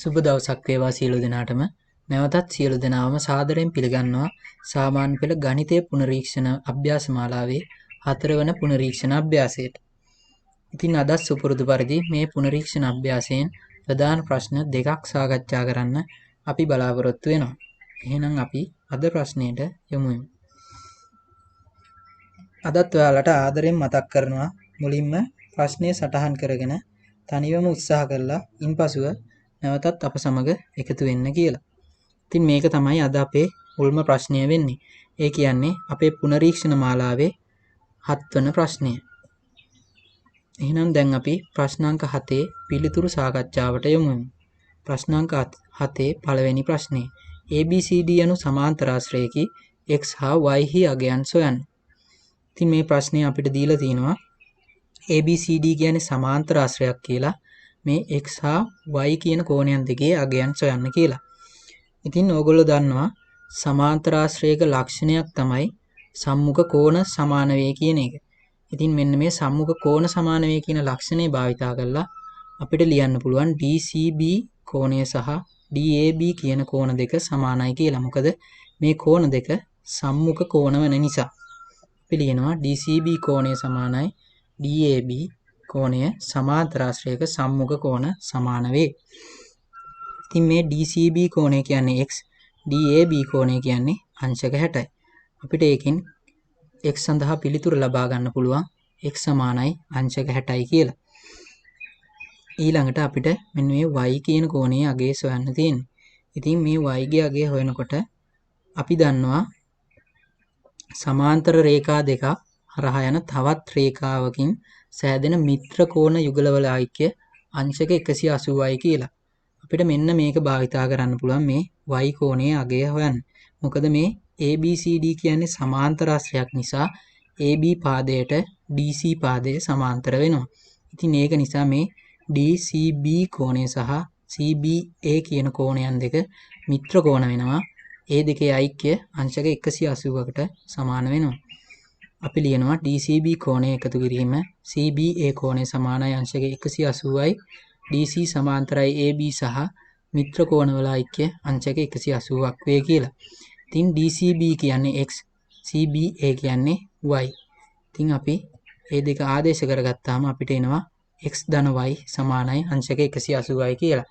සුබ දවසක් වේවා සියලු දෙනාටම. නැවතත් සියලු දෙනාම සාදරයෙන් පිළිගන්නවා සාමාන්‍ය පෙළ ගණිතය පුනරීක්ෂණ අභ්‍යාස මාලාවේ 4 වන පුනරීක්ෂණ අභ්‍යාසයට. ඉතින් අද සුපුරුදු පරිදි මේ පුනරීක්ෂණ අභ්‍යාසයෙන් ප්‍රධාන ප්‍රශ්න දෙකක් සාකච්ඡා කරන්න අපි බලාපොරොත්තු වෙනවා. එහෙනම් අපි අද ප්‍රශ්නයට යමු. අදත් ඔයාලට ආදරෙන් මතක් කරනවා මුලින්ම ප්‍රශ්නය සටහන් කරගෙන තනිවම උත්සාහ කරලා ඉන්පසුව නැවතත් අප සමග එකතු වෙන්න කියලා. ඉතින් මේක තමයි අද අපේ මුල්ම ප්‍රශ්නය වෙන්නේ. ඒ කියන්නේ අපේ පුනරීක්ෂණ මාලාවේ 7 වන ප්‍රශ්නය. එහෙනම් දැන් අපි ප්‍රශ්නාංක 7 පිළිතුරු සාකච්ඡාවට යමු. ප්‍රශ්නාංක 7 පළවෙනි ප්‍රශ්නේ. ABCD යනු සමාන්තරාශ්‍රයකි x හා y හි අගයන් සොයන්න. ඉතින් මේ ප්‍රශ්නේ අපිට දීලා තිනවා ABCD කියන්නේ සමාන්තරාශ්‍රයක් කියලා. මේ x හා y කියන කෝණයන් දෙකේ අගයන් සොයන්න කියලා. ඉතින් ඕගොල්ලෝ දන්නවා සමාන්තරාශ්‍රයක ලක්ෂණයක් තමයි සම්මුඛ කෝණ සමාන වේ කියන එක. ඉතින් මෙන්න මේ සම්මුඛ කෝණ සමාන වේ කියන ලක්ෂණය භාවිතා කරලා අපිට ලියන්න පුළුවන් DCB කෝණය සහ DAB කියන කෝණ දෙක සමානයි කියලා. මොකද මේ කෝණ දෙක සම්මුඛ කෝණ වෙන නිසා. අපි ලියනවා DCB කෝණය සමානයි DAB කෝණය සමාන්තරාශ්‍රයක සම්මුඛ කෝණ සමාන වේ. ඉතින් මේ DCB කෝණය කියන්නේ x, DAB කෝණය කියන්නේ අංශක 60යි. අපිට ඒකෙන් x සඳහා පිළිතුර ලබා ගන්න පුළුවන් x සමානයි අංශක 60යි කියලා. ඊළඟට අපිට මෙන්න මේ y කියන කෝණයේ අගය සොයන්න තියෙනවා. ඉතින් මේ y ගේ අගය හොයනකොට අපි දන්නවා සමාන්තර රේඛා දෙකක් හරහා යන තවත් රේඛාවකින් සෑදෙන මිත්‍ර කෝණ යුගලවල ඓක්‍ය අංශක 180යි කියලා. අපිට මෙන්න මේක භාවිතා කරන්න පුළුවන් මේ y කෝණයේ අගය හොයන්න. මොකද මේ ABCD කියන්නේ සමාන්තරාශ්‍රයක් නිසා AB පාදයට DC පාදය සමාන්තර වෙනවා. ඉතින් ඒක නිසා මේ DCB කෝණය සහ CBA කියන කෝණයන් දෙක මිත්‍ර කෝණ වෙනවා. ඒ දෙකේ ඓක්‍ය අංශක 180කට සමාන වෙනවා. අපි ලියනවා DCB කෝණය එකතු කිරීම CBA කෝණය සමානයි අංශක 180යි. DC සමාන්තරයි AB සහ මිත්‍ර කෝණවල ඓක්‍ය අංශක 180ක් වේ කියලා. ඉතින් DCB කියන්නේ x, CBA කියන්නේ y. ඉතින් අපි මේ දෙක ආදේශ කරගත්තාම අපිට එනවා x ධන y සමානයි අංශක 180යි කියලා.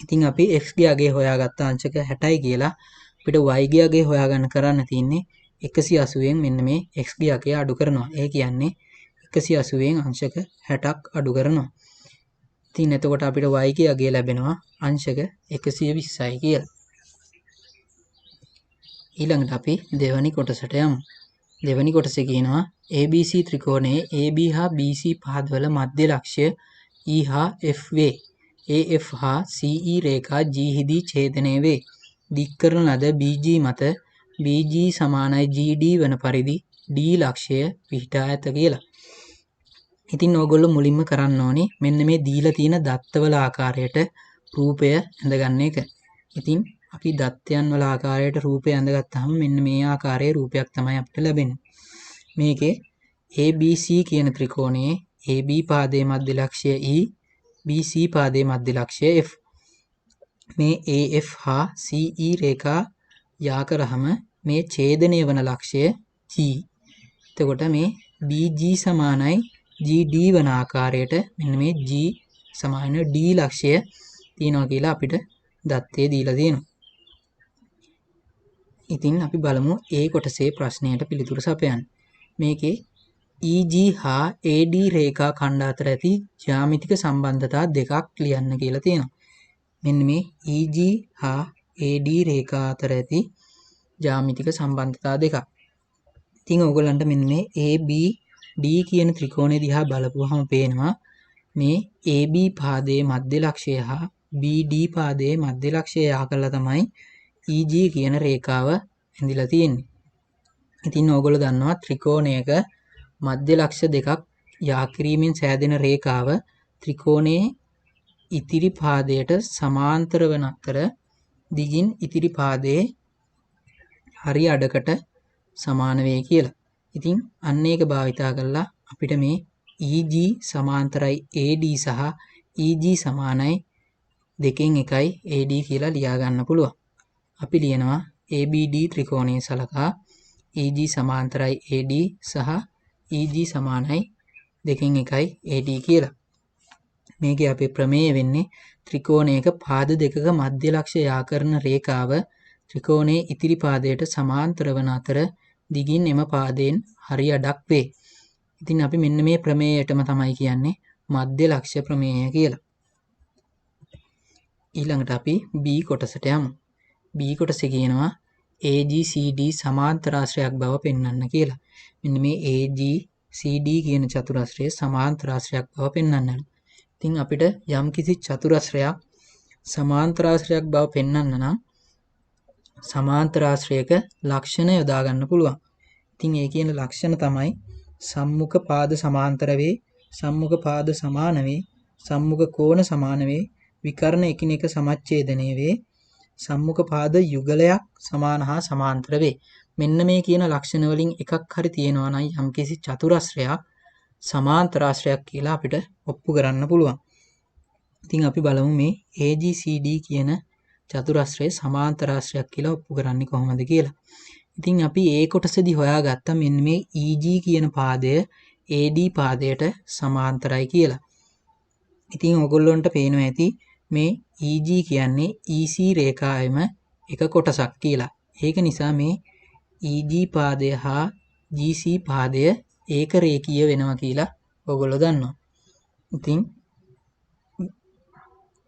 ඉතින් අපි x ගේ අගය හොයාගත්ත අංශක 60යි කියලා. අපිට y ගේ අගය හොයාගන්න කරන්න තියෙන්නේ 180න් මෙන්න මේ x ගේ අගය අඩු කරනවා. ඒ කියන්නේ 180න් අංශක 60ක් අඩු කරනවා. ඉතින් එතකොට අපිට y ගේ අගය ලැබෙනවා අංශක 120යි කියලා. ඊළඟට අපි දෙවැනි කොටසට යමු. දෙවැනි කොටසේ කියනවා ABC ත්‍රිකෝණයේ AB හා BC පාදවල මධ්‍ය ලක්ෂ්‍ය E හා F වේ. AF හා CE රේඛා G හිදී ඡේදනය වේ. දික් කරන ලද BG මත BG සමානයි GD වන පරිදි D ලක්ෂ්‍ය පිහිටා ඇත කියලා. ඉතින් ඕගොල්ලෝ මුලින්ම කරන්න ඕනේ මෙන්න මේ දීලා තියෙන දත්තවල ආකාරයට රූපය ඇඳගන්න එක. ඉතින් අපි දත්තයන් වල ආකාරයට රූපය ඇඳගත්තාම මෙන්න මේ ආකාරයේ රූපයක් තමයි අපිට ලැබෙන්නේ. මේකේ ABC කියන ත්‍රිකෝණයේ AB පාදයේ මධ්‍ය ලක්ෂ්‍ය E, BC පාදයේ මධ්‍ය ලක්ෂ්‍ය F. මේ AF හා CE රේඛා යා කරාම මේ ඡේදනය වන ලක්ෂ්‍ය G. එතකොට මේ BG සමානයි GD වන ආකාරයට මෙන්න මේ G සමාන D ලක්ෂ්‍ය තියෙනවා කියලා අපිට දත්තේ දීලා තියෙනවා. ඉතින් අපි බලමු A කොටසේ ප්‍රශ්නයට පිළිතුරු සපයන්න. මේකේ EG හා AD රේඛා ඛණ්ඩ අතර ඇති ජ්‍යාමිතික සම්බන්ධතා දෙකක් ලියන්න කියලා තියෙනවා. මෙන්න මේ EG හා AD රේඛා අතර ඇති ජ්‍යාමිතික සම්බන්ධතා දෙකක්. ඉතින් ඕගොල්ලන්ට මෙන්න මේ ABD කියන ත්‍රිකෝණය දිහා බලපුවහම පේනවා මේ AB පාදයේ මධ්‍ය ලක්ෂ්‍ය හා BD පාදයේ මධ්‍ය ලක්ෂ්‍ය යා කරලා තමයි EG කියන රේඛාව ඇඳිලා තියෙන්නේ. ඉතින් ඕගොල්ලෝ දන්නවා ත්‍රිකෝණයක මධ්‍ය ලක්ෂ්‍ය දෙකක් යා කිරීමෙන් සෑදෙන රේඛාව ත්‍රිකෝණයේ ඉතිරි පාදයට සමාන්තර වන අතර දිගින් ඉතිරි පාදයේ හරි අඩකට සමාන වේ කියලා. ඉතින් අන්න ඒක භාවිතා කරලා අපිට මේ EG සමාන්තරයි AD සහ EG සමානයි දෙකෙන් එකයි AD කියලා ලියා ගන්න පුළුවන්. අපි ලියනවා ABD ත්‍රිකෝණයේ සලකා EG සමාන්තරයි AD සහ EG සමානයි දෙකෙන් එකයි AD කියලා. මේකේ අපේ ප්‍රමේය වෙන්නේ ත්‍රිකෝණයක පාද දෙකක මධ්‍ය ලක්ෂ යා කරන රේඛාව ත්‍රිකෝණයේ ඉතිරි පාදයට සමාන්තර වන අතර දිගින් එම පාදයෙන් හරි අඩක් වේ. ඉතින් අපි මෙන්න මේ ප්‍රමේයයටම තමයි කියන්නේ මධ්‍ය ලක්ෂ ප්‍රමේය කියලා. ඊළඟට අපි B කොටසට යමු. B කොටසේ කියනවා AGCD සමාන්තරාශ්‍රයක් බව පෙන්වන්න කියලා. මෙන්න මේ AGCD කියන චතුරස්‍රය සමාන්තරාශ්‍රයක් බව පෙන්වන්නලු. ඉතින් අපිට යම්කිසි චතුරස්‍රයක් සමාන්තරාශ්‍රයක් බව පෙන්වන්න නම් සමාන්තරාශ්‍රයක ලක්ෂණ යොදා ගන්න පුළුවන්. ඉතින් ඒ කියන ලක්ෂණ තමයි සම්මුඛ පාද සමාන්තර වේ, සම්මුඛ පාද සමාන වේ, සම්මුඛ කෝණ සමාන වේ, විකර්ණ එකිනෙක සමච්ඡේදනය වේ, සම්මුඛ පාද යුගලයක් සමාන හා සමාන්තර වේ. මෙන්න මේ කියන ලක්ෂණ වලින් එකක් හරි තියෙනවා නම් යම්කිසි චතුරස්‍රයක් සමාන්තරාශ්‍රයක් කියලා අපිට ඔප්පු කරන්න පුළුවන්. ඉතින් අපි බලමු මේ AGCD කියන චතුරස්‍රය සමාන්තරාශ්‍රයක් කියලා ඔප්පු කරන්නේ කොහොමද කියලා. ඉතින් අපි ඒ කොටසදී හොයාගත්තා මෙන්න මේ EG කියන පාදය AD පාදයට සමාන්තරයි කියලා. ඉතින් ඔයගොල්ලන්ට පේනවා ඇති මේ EG කියන්නේ EC රේඛාවෙම එක කොටසක් කියලා. ඒක නිසා මේ EG පාදය හා GC පාදය ඒක රේඛීය වෙනවා කියලා ඔයගොල්ලෝ දන්නවා. ඉතින්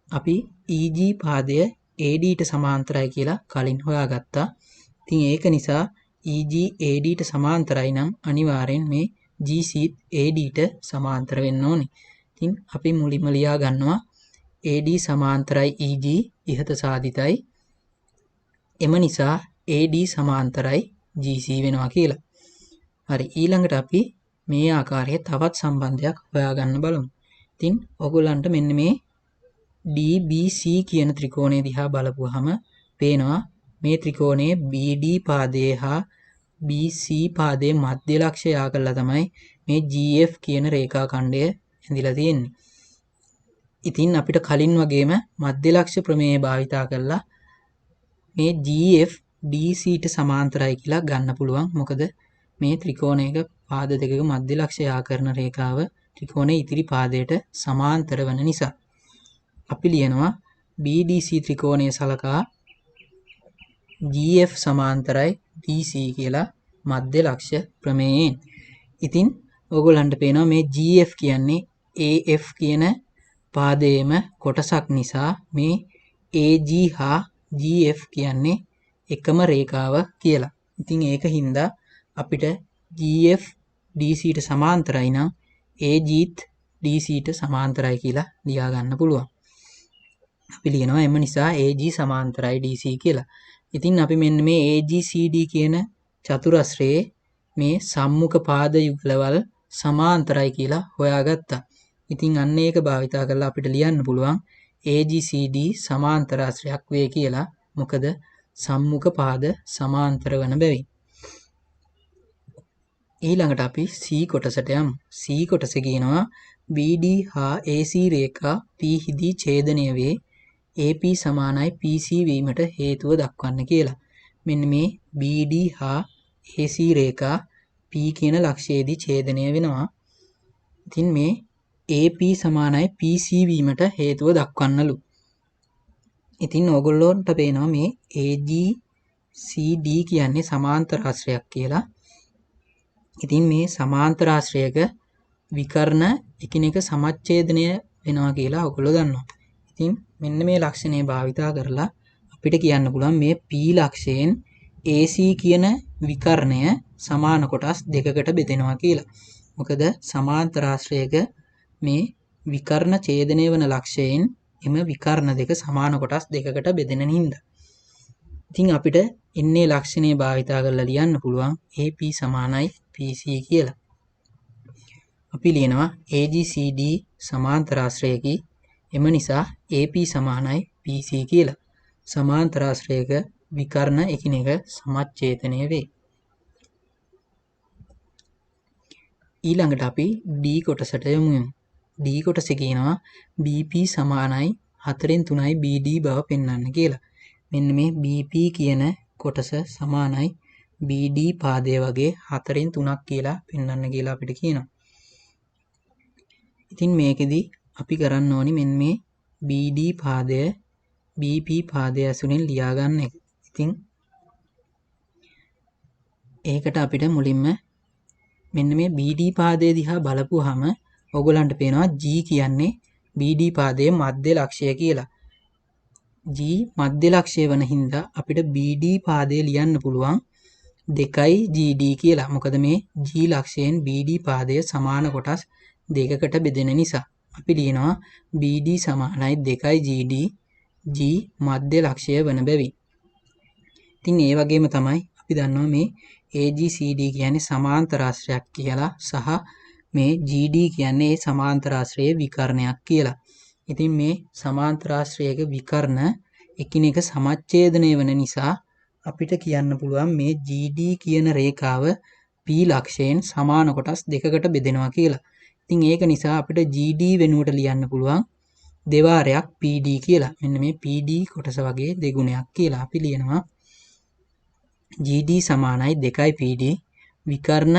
අපි EG පාදය ADට සමාන්තරයි කියලා කලින් හොයාගත්තා. ඉතින් ඒක නිසා EG ADට සමාන්තරයි නම් අනිවාර්යෙන් මේ GC ADට සමාන්තර වෙන්න ඕනේ. ඉතින් අපි මුලින්ම ලියා ගන්නවා AD සමාන්තරයි EG ඉහත සාධිතයි. එම නිසා AD සමාන්තරයි GC වෙනවා කියලා. හරි, ඊළඟට අපි මේ ආකාරයේ තවත් සම්බන්ධයක් හොයාගන්න බලමු. ඉතින් ඔයගොල්ලන්ට මෙන්න මේ DBC කියන ත්‍රිකෝණය දිහා බලපුවහම පේනවා මේ ත්‍රිකෝණයේ BD පාදයේ හා BC පාදයේ මධ්‍ය ලක්ෂය යා කරලා තමයි මේ GF කියන රේඛා ඛණ්ඩය ඇඳිලා තියෙන්නේ. ඉතින් අපිට කලින් වගේම මධ්‍ය ලක්ෂ ප්‍රමේය භාවිතා කරලා මේ GF DCට සමාන්තරයි කියලා ගන්න පුළුවන්. මොකද මේ ත්‍රිකෝණයක පාද දෙකක මධ්‍ය ලක්ෂ යා කරන රේඛාව ත්‍රිකෝණයේ ඉතිරි පාදයට සමාන්තර වන නිසා. අපි ලියනවා BDC ත්‍රිකෝණයේ සලකා GF සමාන්තරයි DC කියලා මධ්‍ය ලක්ෂ ප්‍රමේයයෙන්. ඉතින් ඕගොල්ලන්ට පේනවා මේ GF කියන්නේ AF කියන පාදයේම කොටසක් නිසා මේ AG හා GF කියන්නේ එකම රේඛාව කියලා. ඉතින් ඒක හින්දා අපිට GF DCට සමාන්තරයි නම් AGත් DCට සමාන්තරයි කියලා ලියා ගන්න පුළුවන්. අපි ලියනවා එම නිසා AG සමාන්තරයි DC කියලා. ඉතින් අපි මෙන්න මේ AGCD කියන චතුරස්‍රයේ මේ සම්මුඛ පාද යුගලවල සමාන්තරයි කියලා හොයාගත්තා. ඉතින් අන්න ඒක භාවිතා කරලා අපිට ලියන්න පුළුවන් AGCD සමාන්තරාශ්‍රයක් වේ කියලා. මොකද සම්මුඛ පාද සමාන්තර වන බැවින්. ඊළඟට අපි C කොටසට යමු. C කොටස කියනවා BD හා AC රේඛා P හිදී ඡේදනය වේ AP සමානයි PC වීමට හේතුව දක්වන්න කියලා. මෙන්න මේ BD හා AC රේඛා P කියන ලක්ෂයේදී ඡේදනය වෙනවා. ඉතින් මේ AP සමානයි PC වීමට හේතුව දක්වන්නලු. ඉතින් ඕගොල්ලෝන්ට පේනවා මේ AGCD කියන්නේ සමාන්තරාශ්‍රයක් කියලා. ඉතින් මේ සමාන්තරාශ්‍රයක විකර්ණ එකිනෙක සමච්ඡේදනය වෙනවා කියලා ඔයගොල්ලෝ දන්නවා. ඉතින් මෙන්න මේ ලක්ෂණය භාවිතා කරලා අපිට කියන්න පුළුවන් මේ P ලක්ෂයෙන් AC කියන විකර්ණය සමාන කොටස් දෙකකට බෙදෙනවා කියලා. මොකද සමාන්තරාශ්‍රයක මේ විකර්ණ ඡේදනය වන ලක්ෂයෙන් එම විකර්ණ දෙක සමාන කොටස් දෙකකට බෙදෙන හින්දා. ඉතින් අපිට ඉන්නේ ලක්ෂණය භාවිතා කරලා ලියන්න පුළුවන් AP සමානයි PC කියලා. අපි ලියනවා AGCD සමාන්තරාශ්‍රයකි. එම නිසා AP සමානයි PC කියලා. සමාන්තරාශ්‍රයක විකර්ණ එකිනෙක සමච්ඡේදනය වේ. ඊළඟට අපි D කොටසට යමු. D කොටසේ කියනවා BP සමානයි 4න් 3යි BD බව පෙන්වන්න කියලා. මෙන්න මේ BP කියන කොටස සමානයි BD පාදය වගේ 4න් 3ක් කියලා පෙන්වන්න කියලා අපිට කියනවා. ඉතින් මේකෙදි අපි කරන්න ඕනි මෙන්න මේ BD පාදය BP පාදය ඇසුරින් ලියා ගන්න එක. ඉතින් ඒකට අපිට මුලින්ම මෙන්න මේ BD පාදය දිහා බලපුවාම ඔයගලන්ට පේනවා G කියන්නේ BD පාදයේ මධ්‍ය ලක්ෂය කියලා. G මධ්‍ය ලක්ෂය වන හින්දා අපිට BD පාදය ලියන්න පුළුවන් 2යි GD කියලා. මොකද මේ G ලක්ෂයෙන් BD පාදය සමාන කොටස් දෙකකට බෙදෙන නිසා. අපි ලියනවා BD සමානයි 2යි GD G මධ්‍ය ලක්ෂය වන බැවින්. ඉතින් ඒ වගේම තමයි අපි දන්නවා මේ AGCD කියන්නේ සමාන්තරාශ්‍රයක් කියලා සහ මේ GD කියන්නේ සමාන්තරාශ්‍රයේ විකර්ණයක් කියලා. ඉතින් මේ සමාන්තරාශ්‍රයක විකර්ණ එකිනෙක සමච්ඡේදනය වන නිසා අපිට කියන්න පුළුවන් මේ GD කියන රේඛාව P ලක්ෂයෙන් සමාන කොටස් දෙකකට බෙදෙනවා කියලා. ඉතින් ඒක නිසා අපිට GD වෙනුවට ලියන්න පුළුවන් දෙවාරයක් PD කියලා. මෙන්න මේ PD කොටස වගේ දෙගුණයක් කියලා අපි ලියනවා. GD සමානයි 2යි PD විකර්ණ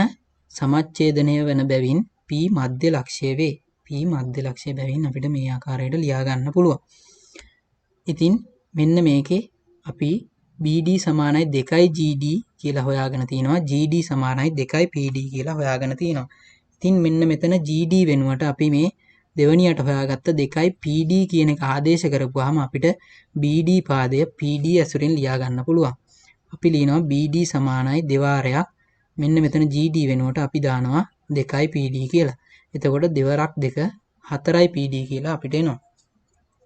සමච්ඡේදනය වන බැවින් P මධ්‍ය ලක්ෂය වේ. P මධ්‍ය ලක්ෂය බැවින් අපිට මේ ආකාරයට ලියා ගන්න පුළුවන්. ඉතින් මෙන්න මේකේ අපි BD සමානයි 2යි GD කියලා හොයාගෙන තිනවා. GD සමානයි 2යි PD කියලා හොයාගෙන තිනවා. ඉතින් මෙන්න මෙතන GD වෙනුවට අපි මේ දෙවණියට හොයාගත්ත 2යි PD කියන එක ආදේශ කරපුවාම අපිට BD පාදය PD ඇසුරින් ලියා ගන්න පුළුවන්. අපි ලියනවා BD සමානයි දෙවාරයක් මෙන්න මෙතන GD වෙනුවට අපි දානවා 2යි PD කියලා. එතකොට දෙවරක් 2 4යි PD කියලා අපිට එනවා.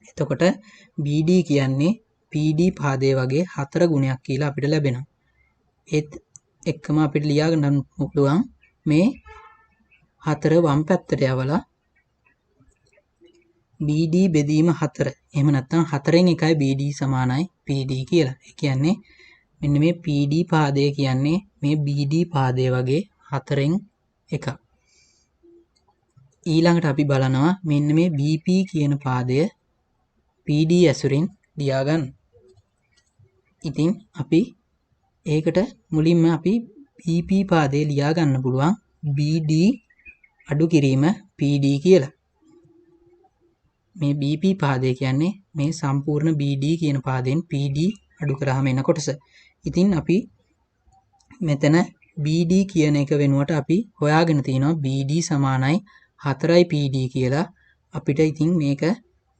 එතකොට BD කියන්නේ PD පාදයේ වගේ 4 ගුණයක් කියලා අපිට ලැබෙනවා. ඒත් එක්කම අපිට ලියා ගන්න පුළුවන් මේ 4 වම් පැත්තට යවලා BD බෙදීම 4. එහෙම නැත්නම් 4න් 1යි BD සමානයි PD කියලා. ඒ කියන්නේ මෙන්න මේ PD පාදය කියන්නේ මේ BD පාදය වගේ 4න් 1. ඊළඟට අපි බලනවා මෙන්න මේ BP කියන පාදය PD ඇසුරින් ලියා ගන්න. ඉතින් අපි ඒකට මුලින්ම අපි BP පාදේ ලියා ගන්න පුළුවන් BD අඩු කිරීම PD කියලා. මේ BP පාදය කියන්නේ මේ සම්පූර්ණ BD කියන පාදයෙන් PD අඩු කරාම එන කොටස. ඉතින් අපි මෙතන BD කියන එක වෙනුවට අපි හොයාගෙන තිනවා BD සමානයි 4යි PD කියලා. අපිට ඉතින් මේක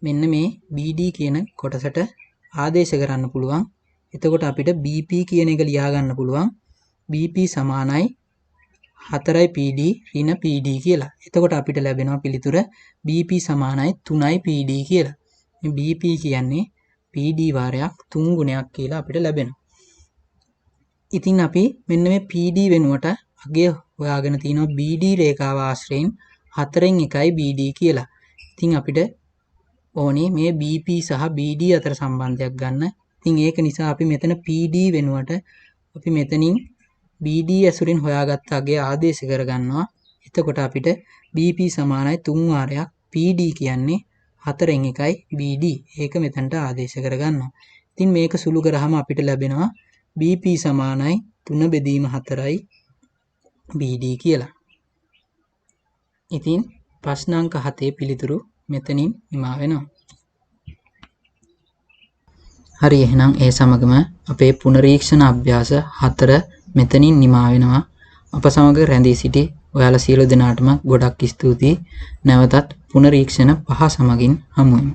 මෙන්න මේ BD කියන කොටසට ආදේශ කරන්න පුළුවන්. එතකොට අපිට BP කියන එක ලියා ගන්න පුළුවන් BP සමානයි 4යි PD ඍණ PD කියලා. එතකොට අපිට ලැබෙනවා පිළිතුර BP සමානයි 3යි PD කියලා. මේ BP කියන්නේ PD වාරයක් 3 ගුණයක් කියලා අපිට ලැබෙනවා. ඉතින් අපි මෙන්න මේ PD වෙනුවට අගය හොයාගෙන තිනවා BD රේඛාව ආශ්‍රයෙන් 4න් 1යි BD කියලා. ඉතින් අපිට ඕනේ මේ BP සහ BD අතර සම්බන්ධයක් ගන්න. ඉතින් ඒක නිසා අපි මෙතන PD වෙනුවට අපි මෙතනින් BD ඇසුරින් හොයාගත්ත අගය ආදේශ කරගන්නවා. එතකොට අපිට BP සමානයි 3 වාරයක් PD කියන්නේ 4න් 1යි BD. ඒක මෙතනට ආදේශ කරගන්නවා. ඉතින් මේක සුළු කරාම අපිට ලැබෙනවා BP සමානයි 3 බෙදීම 4යි BD කියලා. ඉතින් ප්‍රශ්න අංක 7 පිළිතුරු මෙතනින් නිමා වෙනවා. හරි, එහෙනම් ඒ සමගම අපේ පුනරීක්ෂණ අභ්‍යාස 4 මෙතනින් නිමා වෙනවා. අප සමග රැඳී සිටි ඔයාලා සියලු දෙනාටම ගොඩක් ස්තුතියි. නැවතත් පුනරීක්ෂණ 5 සමගින් හමු වෙමු.